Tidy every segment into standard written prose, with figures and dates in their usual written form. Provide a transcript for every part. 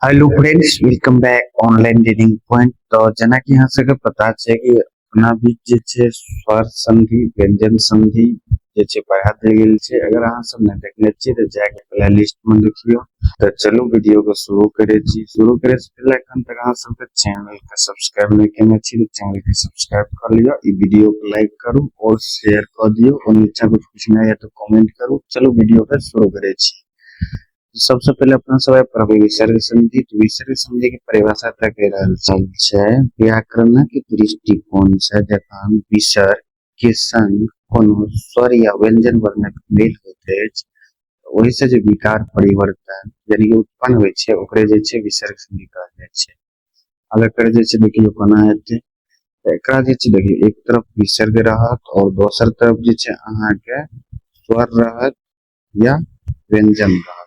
Hello friends, welcome back online learning point. तो जना कि यहाँ से पता है कि अपना भी जे छे स्वर संधि व्यंजन संधि जे छे पढ़ा देल गेल छे। अगर अहाँ सब ने देखने छी तो जाके प्लेलिस्ट में देखियो। तो चलो वीडियो को शुरू करे छी। शुरू करे से पहले एखन तक अहाँ सब के चैनल के सब्सक्राइब नहीं केने छी तो चैनल के सब्सक्राइब कर लियो। ई वीडियो को लाइक करू और शेयर कर दियो और नीचे कुछ पूछना है तो कमेंट करू। चलो वीडियो के शुरू करे छी। तो सबसे पहले अपना सब पढ़बै विसर्ग संधि। तो विसर्ग संधि की परिभाषा तक कह रहल छै व्याकरण के दृष्टिकोण से जखन विसर्ग के संग कोनो स्वर या व्यंजन वर्णक मेल होइत अछि ओहि से जो विकार परिवर्तन यानी कि उत्पन्न होइ छै ओकरे जे छै विसर्ग संधि कहल जाइ छै। अब एकर जे छै देखियो कोना हेतै। तो एकरा जे छै देखियो एक तरफ विसर्ग रहत और दोसर तरफ जे छै अहाँ के स्वर रहत या व्यंजन रहत।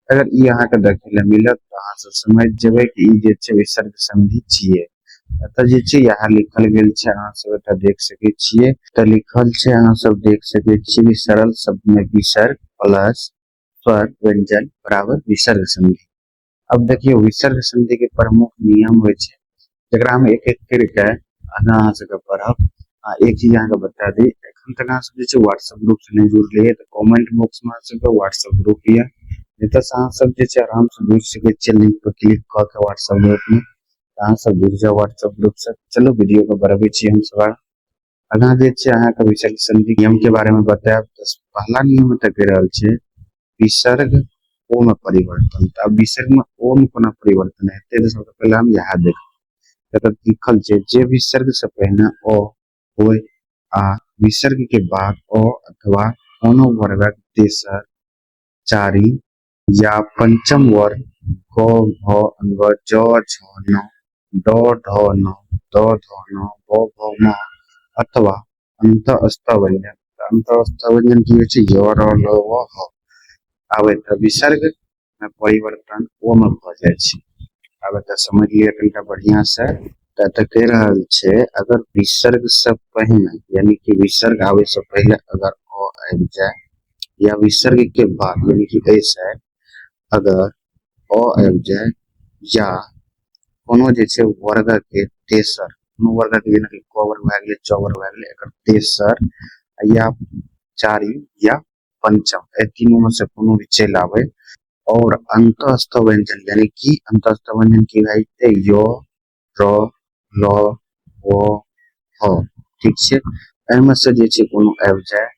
अगर ई अहाँ के देखे ले मिलत तो अहाँ सब समझ जेबै कि ई जे छै विसर्ग संधि छियै। एतऽ जे छै यहाँ लिखल गेल छै, अहाँ सब एतऽ देख सकै छियै। तऽ लिखल छै, अहाँ सब देख सकै छियै सरल शब्द में विसर्ग प्लस स्वर व्यंजन बराबर विसर्ग संधि। अब देखियो विसर्ग संधि के प्रमुख नियम होइ छै जकरा हम एक एक करके अहाँ सबके पढ़ब। एक चीज अहाँ के बता दी, एखन तक अहाँ सब जे छै व्हाट्सएप ग्रुप से नहीं जुड़लियै तो कमेंट बॉक्स में अहाँ सबके व्हाट्सएप ग्रुप ये एतऽ से अहाँ सब जे छै आराम से जुड़ सकै छियै। लिंक पर क्लिक कऽ के व्हाट्सएप ग्रुप में अहाँ सब जुड़ जाओ व्हाट्सएप ग्रुप से। चलो वीडियो को बढ़ाबै छी हम सब आगाँ। जे छै अहाँ के विसर्ग संधि नियम के बारे में बतायब। तो पहला नियम एतऽ कह रहल छै विसर्ग ओ में परिवर्तन। तो अब विसर्ग में ओ में कोना परिवर्तन हेतै तो सबसे पहले हम यहाँ देख एतऽ लिखल छै जे विसर्ग से पहिने अ होय आ विसर्ग के बाद अ अथवा कोनो वर्गक तेसर चारि या पंचम वर्ण क भ अंग ज छ न ड ढ न द ध न ब भ म अथवा अंतःस्थ व्यंजन। अंतःस्थ व्यंजन की होइ छै य र ल व ह। आब एतऽ विसर्ग में परिवर्तन ओ में भ जाइ छै। अब एतऽ समझ लिया कनिटा बढ़िया से। तऽ एतऽ कह रहल छै अगर विसर्ग से पहिने यानी कि विसर्ग आवे से पहले अगर अ आबि जाए या विसर्ग के बाद यानी कि ऐसे अगर अ आबि जाए या कोनो जे छै वर्ग के तेसर कोनो वर्ग के जेना कि क वर्ग भए गेलै च वर्ग भए गेलै एकर तेसर या चारि या पंचम ए तीनों में से कोनो भी चलि आवे और अंतःस्थ व्यंजन यानी कि अंतःस्थ व्यंजन की भए जेतै य र ल व ह। ठीक छै, एहिमे से जे छै कोनो आबि जाए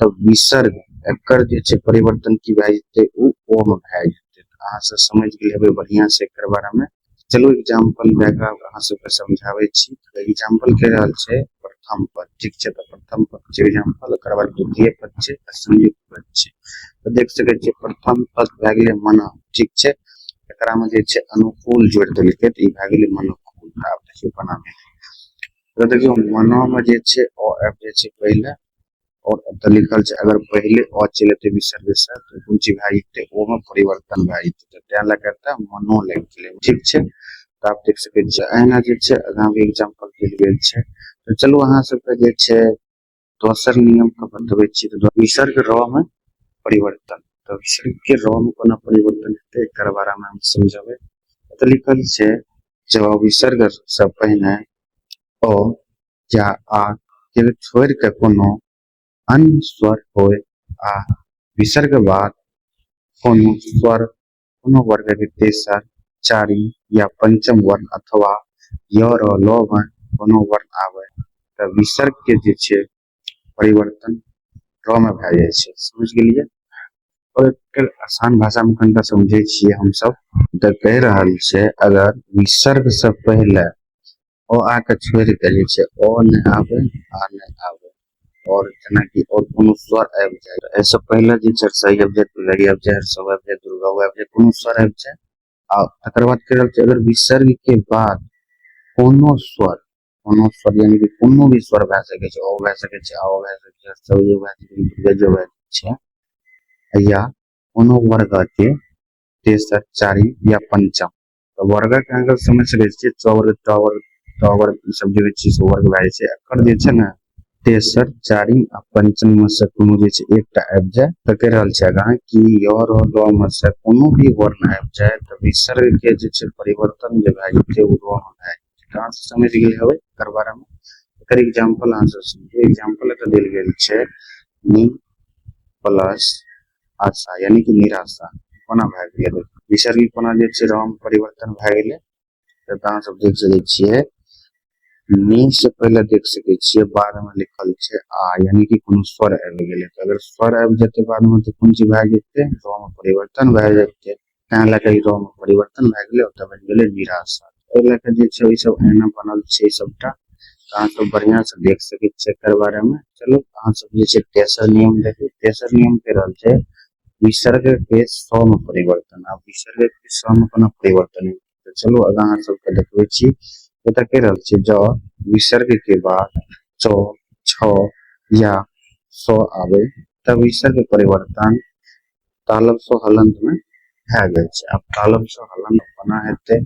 तब विसर्ग एकर जे छै परिवर्तन की भए जेतै उ ओ में भए जेतै। अहाँ सब समझ गेल हेबै बढ़िया से एकर बारे में। चलो एग्जांपल दे के अहाँ सबके समझाबै छी। एग्जांपल कह रहल छै प्रथम पद। ठीक छै, तो प्रथम पद छै एग्जांपल, ओकर बाद द्वितीय पद छै आ संयुक्त पद छै। तो देख सकै छियै प्रथम पद भए गेलै मना। ठीक छै, एकरा में जे छै अनुकूल जोड़ि देलकै तो ई भए गेलै मनुकूल। आब देखियौ कोना भेलै। तो देखियो मना में जे छै अ आबि जाइ छै पहिले और एतऽ लिखल छै अगर पहले अ चलि एतै विसर्ग से तो कोन चीज भए जेतै ओ में परिवर्तन भए जेतै। तें लए के मनो लागि गेलै। ठीक छै, तो आप देख सकै छियै अहिना जे छै आगाँ भी एग्जांपल देल गेल छै। तो चलू अहाँ सबके जे छै दोसर नियम के बतबै छी। तो विसर्ग र में परिवर्तन। तो विसर्ग के र में कोना परिवर्तन हेतै एकर बारे में हम समझबै। एतऽ लिखल छै जब विसर्ग से पहिने अ या आ के छोड़ि के कोनो अन्य स्वर होय आ विसर्ग बाद कोनो स्वर कोनो वर्ग के तेसर चारि या पंचम वर्ण अथवा य र ल में कोनो वर्ण आवे तो विसर्ग के जे छै परिवर्तन र में भए जाइ छै। समझ गेलियै। और एकर आसान भाषा में कनिटा समझे छियै हम सब। तऽ कह रहल छै अगर विसर्ग से पहले अ आ के छोड़ि के जे छै अ नहीं आवे आ नहीं आवे और जेना कि और कोनो स्वर आबि जाए ऐसे पहले जे छै सही आबि जाए दुलरी आबि जाए हर्षव आबि जाए दुर्गा आबि जाए कोनो स्वर आबि जाए आ तकर बाद कह रहल छै अगर विसर्ग के बाद कोनो स्वर यानी कि कोनो भी स्वर भए सकै छै ओ भए सकै छै आ भए सकै छै हर्षव भए सकै छै दुर्गा भए छै या कोनो वर्ग के तेसर चारि या पंचम। तो वर्ग के अगर समझ सकै छियै च वर्ग ट वर्ग ट वर्ग ई सब जे होइ छै वर्ग भए जाइ छै। एकर जे छै ने तेसर, चारिम आ पंचम में से कोनो जे छै एकटा आबि जाय तऽ कहि रहल छै आगाँ कि य र ल में से कोनो भी वर्ण आबि जाय तऽ विसर्ग के जे छै परिवर्तन जे भए जेतै ओ र में भए जेतै। अहाँ सब समझ गेल हेबै एकर बारे में। एकर एग्जांपल अहाँ सब सुनिए। एग्जांपल एतऽ देल गेल छै नि प्लस आशा यानी कि निराशा कोना भए गेलै। विसर्ग कोना जे छै र में परिवर्तन भए गेलै तऽ अहाँ सब देख सकै छियै नी से पहले देख सके छियै बाद में लिखल छै आ यानी कि कोनो स्वर आबि गेलै। तऽ अगर स्वर आबि जेतै बाद में तऽ कोन चीज भए जेतै र में परिवर्तन भए जेतै। तें लए कऽ र में परिवर्तन भए गेलै ओतऽ बनि गेलै निराशा। एहि लए कऽ जे छै ई सब एना बनल छै सबटा। अहाँ सब बढ़िया से देख सकै छियै एकर बारे में। चलो अहाँ सब जे छै तेसर नियम देखिए। तेसर नियम कह रहल छै विसर्ग के स में परिवर्तन। आब विसर्ग के स में कोना परिवर्तन हेतै तऽ चलो आगाँ अहाँ सबके देखबै छी। एतऽ कह रहल छै ज विसर्ग के बाद च छ या स आवे तब विसर्ग परिवर्तन तालब स हलंत में भए जाइ छै। आब तालब स हलंत कोना हेतै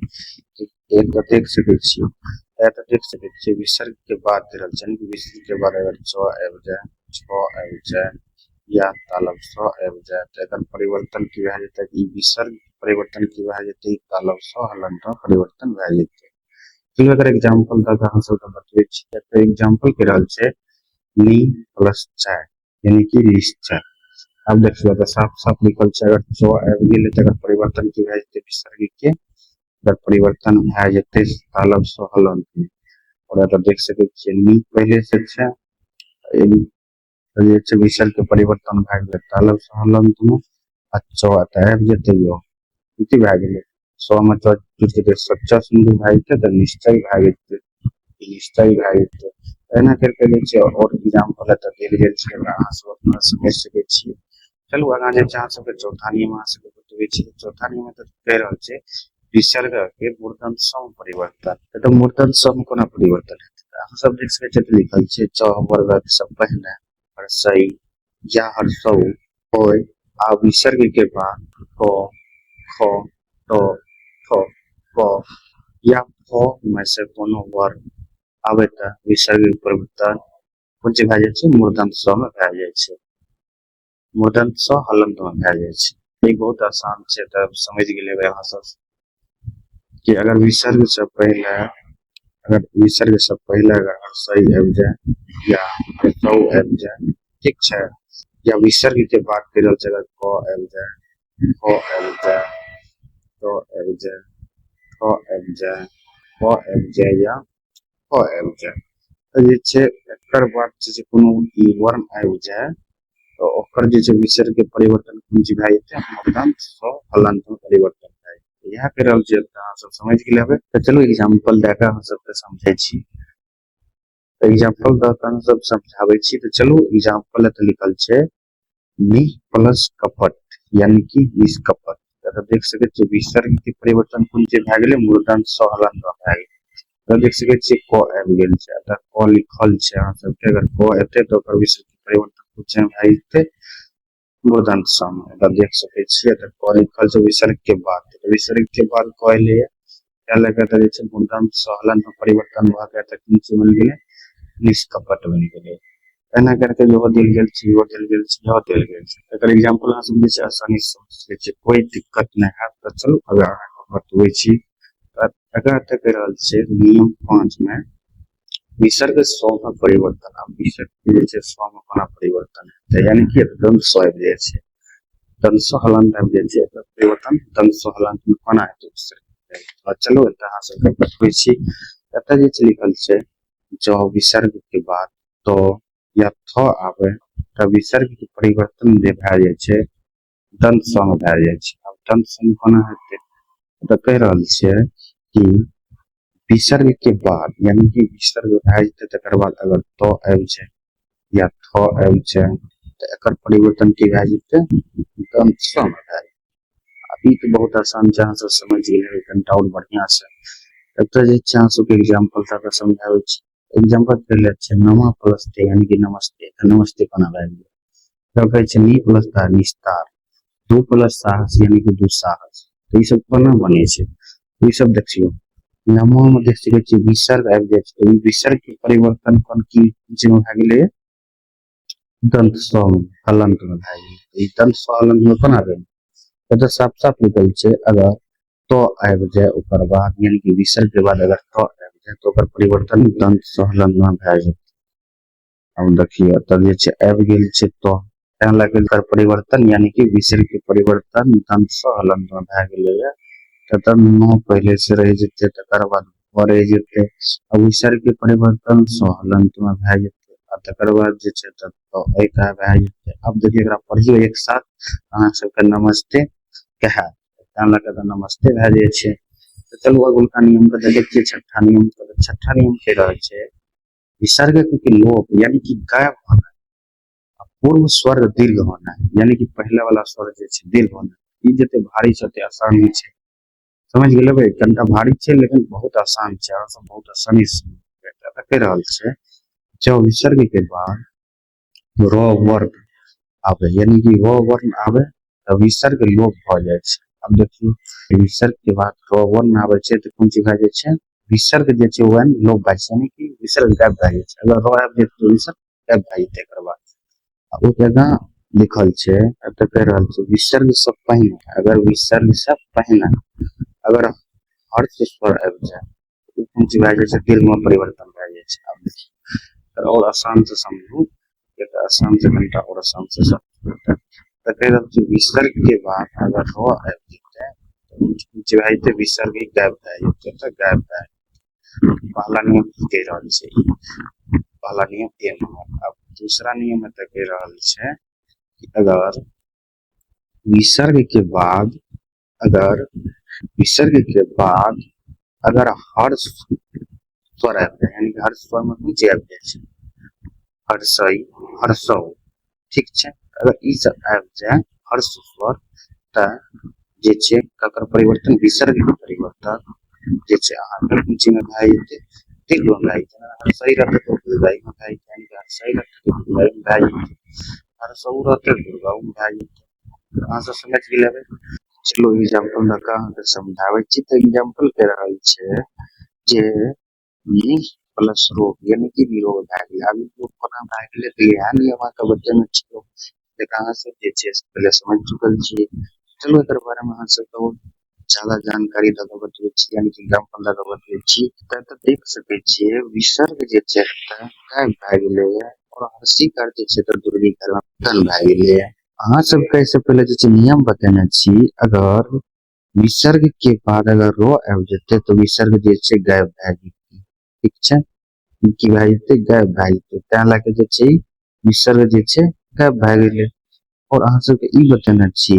एक तो देख सकै छियै। एतऽ देख सकै छियै विसर्ग के बाद दे रहल छै कि विसर्ग के बाद अगर च आबि जाय छ आबि जाय या तालब स आबि जाय तऽ एकर परिवर्तन की भए जेतै ई विसर्ग परिवर्तन की भए जेतै तालब स हलंत में परिवर्तन भए जेतै। चलिए अगर एग्जांपल दऽ कऽ अहाँ सबके बतबै छी तऽ एग्जांपल कह रहल छै नी प्लस चाय यानी कि निश्चय। अब देखिए तो साफ साफ लिखल छै अगर च आबि गेलै तऽ एकर परिवर्तन की भए जेतै विसर्ग के एकर परिवर्तन भए जेतै तालब स हलंत में। और एतऽ देख सकै छियै नी पहले से छै जे छै विसर्ग के परिवर्तन भए गेलै तालब स हलंत में आ च एतऽ आबि जेतै यो की भए गेलै स में च जुड़ जेतै सच्चा सिंधु भए जेतै तऽ निश्चय भए जेतै निश्चय भए जेतै। एना करके जे छै और एग्जांपल एतऽ देल गेल छै अहाँ सब अपना समझ सकै छियै। चलू आगाँ जे छै अहाँ सबके चौथा नियम अहाँ सबके बतबै छी। चौथा नियम एतऽ कह रहल छै विसर्ग के मूर्धन्य स में परिवर्तन। तऽ मूर्धन्य स में कोना परिवर्तन हेतै अहाँ सब देख सकै छियै लिखल छै च वर्ग से पहिने हर्षई या हर्षौ होय आ विसर्ग के बाद क ख ट ठ प या फ में से कोनो वर्ण आबे तऽ विसर्ग परिवर्तन कोन चीज भए जाइ छै मूर्धन्य स में भए जाइ छै। मूर्धन्य स हलंत में भए जाइ छै। ई बहुत आसान छै तऽ समझ गेलै अहाँ सब कि अगर विसर्ग से पहले अगर हर्षई आबि जाय या हर्षौ आबि जाय ठीक छै या विसर्ग के बाद फिर जगह क आबि जाय ख आबि जाय ट आबि जाय ठ आबि जाय प आबि जाय या फ आबि जाय तऽ जे छै एकर बाद जे कोनो वर्ण आबि जाय तऽ ओकर जे छै विसर्ग के परिवर्तन कोन चीज भए जेतै मूर्धन्य स हलंत में परिवर्तन भए जेतै। इएह कह रहल छै अहाँ सब समझ गेल हेबै। तऽ चलू एग्जांपल दए कऽ अहाँ सबके समझै छी। एग्जांपल दऽ कऽ अहाँ सब समझाबै छी तऽ चलू एग्जांपल एतऽ लिखल छै नि प्लस कपट यानी कि निष्कपट। तऽ देख सकै छियै विसर्ग के परिवर्तन कोन चीज भए गेलै मूर्धन्य स हलंत में भए गेलै। तऽ देख सकै छियै क आबि गेल छै अतः क लिखल छै अहाँ सबके अगर क एतै तऽ ओकर विसर्ग के परिवर्तन कुछ भए जेतै मूर्धन्य स में। एतऽ देख सकै छियै तऽ क लिखल छै विसर्ग के बाद विसर्ग के बाद क एलै क्या लगा जे छै मूर्धन्य स हलंत में परिवर्तन भए के एतऽ कोन चीज बनि गेलै निष्कपट बनि गेलै। एना करके इहो देल गेल छै इहो देल गेल छै इहो देल गेल छै। एकर एग्जांपल अहाँ सब जे छै आसानी से समझ सकै छियै कोई दिक्कत नहि हैत। तऽ चलू अगर अहाँ बतबै छी अगर एतऽ कह रहल छै नियम 5 में विसर्ग स में परिवर्तन। अब विसर्ग जे छै स में कोना परिवर्तन हेतै यानी कि दंत स आबि जाइ छै दंत स हलंत आबि जाइ छै एकर परिवर्तन दंत स हलंत में कोना हेतै। चलू एतऽ अहाँ सबके बतबै छी। एतऽ जे छै लिखल छै ज विसर्ग के बाद त या थ आवे तऽ विसर्ग के परिवर्तन जे भए जाइ छै दंत स में भए जाइ छै। अब दंत स में कोना हेतै तऽ कह रहल छियै कि विसर्ग के बाद यानी कि विसर्ग भए जेतै तकर बाद अगर त आबि जाय या थ आबि जाय तऽ एकर परिवर्तन की भए जेतै दंत स में भए जेतै। अभी तो बहुत आसान छै अहाँ सब समझ गेलियै कनिटा और बढ़िया से। एतऽ जे छै अहाँ सबके एग्जांपल दऽ कऽ समझाबै छी। एग्जांपल पहिले छै नमा प्लस ते यानी कि नमस्ते। नमस्ते कोना भए गेलै तब कहै छै नि प्लस ता निस्तार दू प्लस साहस यानी कि दुस्साहस। तऽ ई सब कोना बनै छै ई सब देखियौ नामो में देख सकै छियै विसर्ग आबि जाइ छै तऽ ई विसर्ग के परिवर्तन कोन की जे भए गेलै दंत स में हलंत में भए गेलै। ई दंत स हलंत में कोना आबै तऽ साफ साफ लिखल छै अगर तो आबि जाए ओकर बाद यानी कि विसर्ग के बाद अगर तो आबि जाए तो ओकर परिवर्तन दंत स हलंत में भए जेतै। अब देखिए तब जे छै आबि गेल छै तो तें लगे एकर परिवर्तन यानी कि विसर्ग के परिवर्तन दंत स हलंत में भए गेलै है। तब न पहले से रह जेते तकर बाद रह जेते अब विसर्ग के परिवर्तन स हलंत में भए जेते आ तकर बाद जे छै तब तो का भए जेते। अब देखिए एकरा पढ़ियो एक साथ अहाँ सबके नमस्ते कहे तें लगे तऽ नमस्ते भए जाइ छै। तो चलू अगुलका नियम के देखे छियै छठा नियम के। छठा नियम कह रहल छै विसर्ग के लोप यानी कि गायब होना पूर्व स्वर दीर्घ होना यानी कि पहले वाला स्वर जे छै दीर्घ होना ई जते भारी छै ओते आसान नहीं छै। समझ गेले भाई कनिटा भारी छै लेकिन बहुत आसान छै और सब बहुत आसानी से कह रहल छै जब विसर्ग के बाद र वर्ग आवे यानी कि र वर्ण आवे तब विसर्ग लोप भ जाए छै। अब देखियो विसर्ग के बाद र वर्ण आवे छै तो कोन चीज भए जाए छै विसर्ग जे छै वर्ण लोप भए छै यानी कि विसर्ग गायब भए जाए छै। अगर र आबि जेतै तो विसर्ग गायब भए जेतै एकर बाद ओ जगह लिखल छै तऽ कह रहल छै विसर्ग से पहिने अगर विसर्ग से पहिने अगर हर्ष स्वर आबि जाए तो कोन चीज भए जाए छै दीर्घ में परिवर्तन भए जाए छै। अब देखिए और आसान से समझू एक आसान से घंटा और आसान से समझू तो कह रहल छै विसर्ग के बाद अगर र आबि जेतै तो कोन चीज भए जेतै विसर्ग गायब भए जेतै तऽ गायब भए जेतै। पहला नियम कह रहल छै पहला नियम ए नंबर। अब दूसरा नियम में कह रहल छै कि अगर विसर्ग के बाद अगर विसर्ग के बाद अगर हर्ष स्वर आबि जाए यानी कि हर्ष स्वर में कोन चीज आबि जाए छै हर्षई हर्षौ ठीक छै। अगर ई सब आबि जाए हर्ष स्वर तऽ जे छै ककर परिवर्तन विसर्ग के परिवर्तन जे छै अहाँके कोन चीज में भए जेतै दीर्घ में भए जेतै। हर्षई रहतै तो दीर्घई में भए जेतै यानी कि हर्षई रहतै तो दीर्घई में भए जेतै हर्षौ रहतै दीर्घौ में भए जेतै। अहाँ सब समझ गेलै। चलो एग्जाम्पल लगा अहाँके समझाबै छी तऽ एग्जाम्पल कह रहल छै जे नि प्लस रोग यानी कि निरोग भए गेलै। आब लोग कोना भए गेलै तऽ इएह नियम अहाँके बतेने छियै लेकिन अहाँ सब जे छै पहले समझ चुकल छियै। चलो एकर बारे में अहाँ सबके और ज्यादा जानकारी दऽ कऽ बतबै छी यानी कि एग्जाम्पल दऽ कऽ बतबै छी तऽ देख सकै छियै विसर्ग जे छै गायब भए गेलै और हर्षिकार जे छै तऽ दूरीकरण भए गेलै। अहाँ सबके इससे पहले जे छै नियम बतेने छी अगर विसर्ग के बाद अगर रो आबि जेतै तो विसर्ग जे छै गायब भए जेतै ठीक छै की भए जेतै गायब भए जेतै तें लए के जे छै विसर्ग जे छै गायब भए गेलै। और अहाँ सबके ई बतेने छी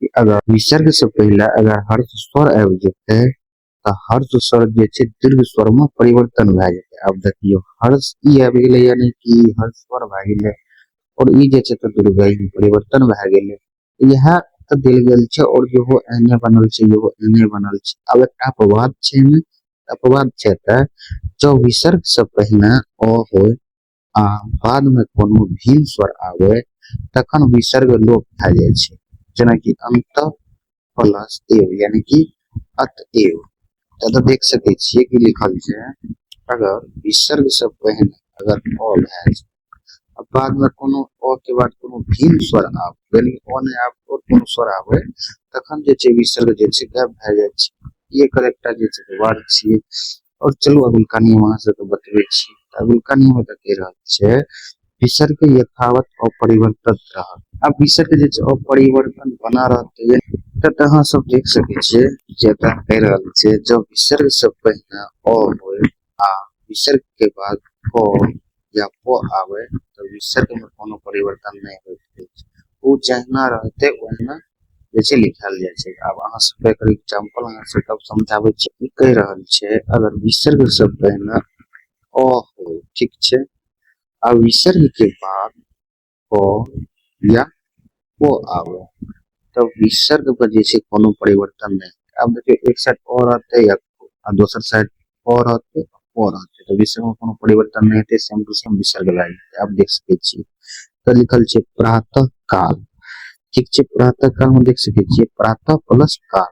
कि अगर विसर्ग से पहले अगर हर्ष स्वर आबि जेतै तऽ हर्ष स्वर जे छै दीर्घ स्वर में परिवर्तन भए जेतै। आब देखियो हर्ष ई आबि गेलै यानी कि हर्ष स्वर भए गेलै और ई जे छै तऽ दीर्घई में परिवर्तन भए गेलै। इएह तऽ देल गेल छै और इहो एहने बनल छै इहो एहने बनल छै। अब एकटा अपवाद छै एहिमे अपवाद छै तऽ जब विसर्ग से पहिने अ होय आ बाद में कोनो भिन्न स्वर आवे तखन विसर्ग लोप भए जाए छै जेनाकि अंत प्लस एव यानी कि अतएव। तऽ देख सकै छियै कि लिखल छै अगर विसर्ग से पहिने अगर अ भए जाए बाद में कोनो अ के बाद कोनो भिन्न स्वर आवे यानी अ नहीं आवे और कोनो स्वर आवे तखन जे छै विसर्ग जे छै गायब भए जाए छै। ये करेक्टा जे छै व्यवहार छियै। और चलू अगुलका नियम अहाँ सबके बतबै छी अगुलका नियम तऽ कह रहल छै विसर्ग यथावत अपरिवर्तित रहत। अब विसर्ग जे छै अपरिवर्तन बना रहतै तऽ अहाँ सब देख सकै छियै जे एतऽ कह रहल छै जब विसर्ग से पहिने अ होय आ विसर्ग के बाद प या प आवे तो विसर्ग में कोनो परिवर्तन नहीं होइत अछि ओ जहिना रहतै ओहिना जे छै लिखल जाइ छै। आब अहाँ सबके एकर एग्जाम्पल अहाँ सबके अब समझाबै छी ई कह रहल छै अगर विसर्ग से पहिने अ हो ठीक छै आ विसर्ग के बाद प या प आवे तब विसर्ग पर जे छै कोनो परिवर्तन नहीं। अब देखियो एक साइड अ रहतै या आ दोसर साइड प रहतै प रहतै तो विसर्ग में कोनो परिवर्तन नहीं हेतै सेम टू सेम विसर्ग भए जेतै। आप देख सकै छी तऽ लिखल छै प्रातः काल ठीक छै प्रातः काल में देख सकै छियै प्रातः प्लस काल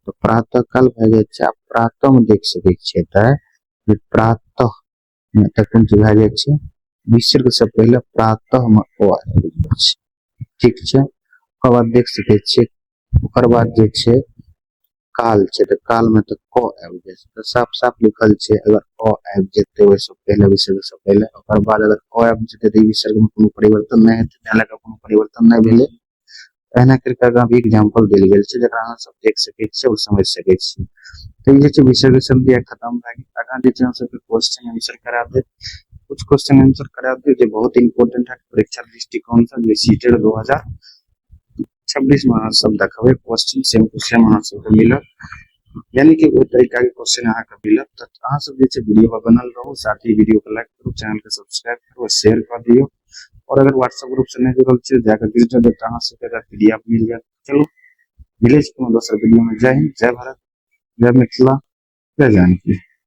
तो प्रातः काल भए जाए छै। प्रातः में देख सकै छियै तऽ प्रातः में तखन जे भए जाइ छै विसर्ग से पहले प्रातः में ओ आबि जाइ छै, ठीक छै। ओकर बाद देख सकै छियै, ओकर बाद जे छै काल छै तऽ काल में तऽ क आबि जाइ छै, तऽ साफ साफ लिखल छै अगर क आबि जेतै ओहि से पहले विसर्ग से पहले, ओकर बाद अगर क आबि जेतै तऽ ई विसर्ग में कोनो परिवर्तन नहीं हेतै, ताहि लए कऽ कोनो परिवर्तन नहीं भेलै। एना करके आगाँ भी एग्जाम्पल देल गेल छै जकरा अहाँ सब देख सकै छियै और समझ सकै छियै। तो ये जो विसर्ग संधि खत्म भए गेल, आगाँ जे छै अहाँ सबके क्वेश्चन आंसर करा देत, कुछ क्वेश्चन आंसर करा देत जो बहुत इंपोर्टेंट है परीक्षा दृष्टिकोण से, जे सीटेड 2026 में अहाँ सब देखबै क्वेश्चन सेम टू सेम अहाँ सबके मिलत, यानी कि ओहि तरीका के क्वेश्चन अहाँ के मिलत। तो अहाँ सब जे छै वीडियो पर बनल रहू, साथ ही वीडियो को लाइक करू, चैनल के सब्सक्राइब करू और शेयर कर दियो। और अगर व्हाट्सएप ग्रुप से नहीं जुड़ल छै जाकर जुड़ जाओ, तो अहाँ सबके पीडीएफ मिल जाएत। चलो मिले छी कोनो दोसर वीडियो में। जय हिंद, जय भारत, जय मिथिला, जय जानकी।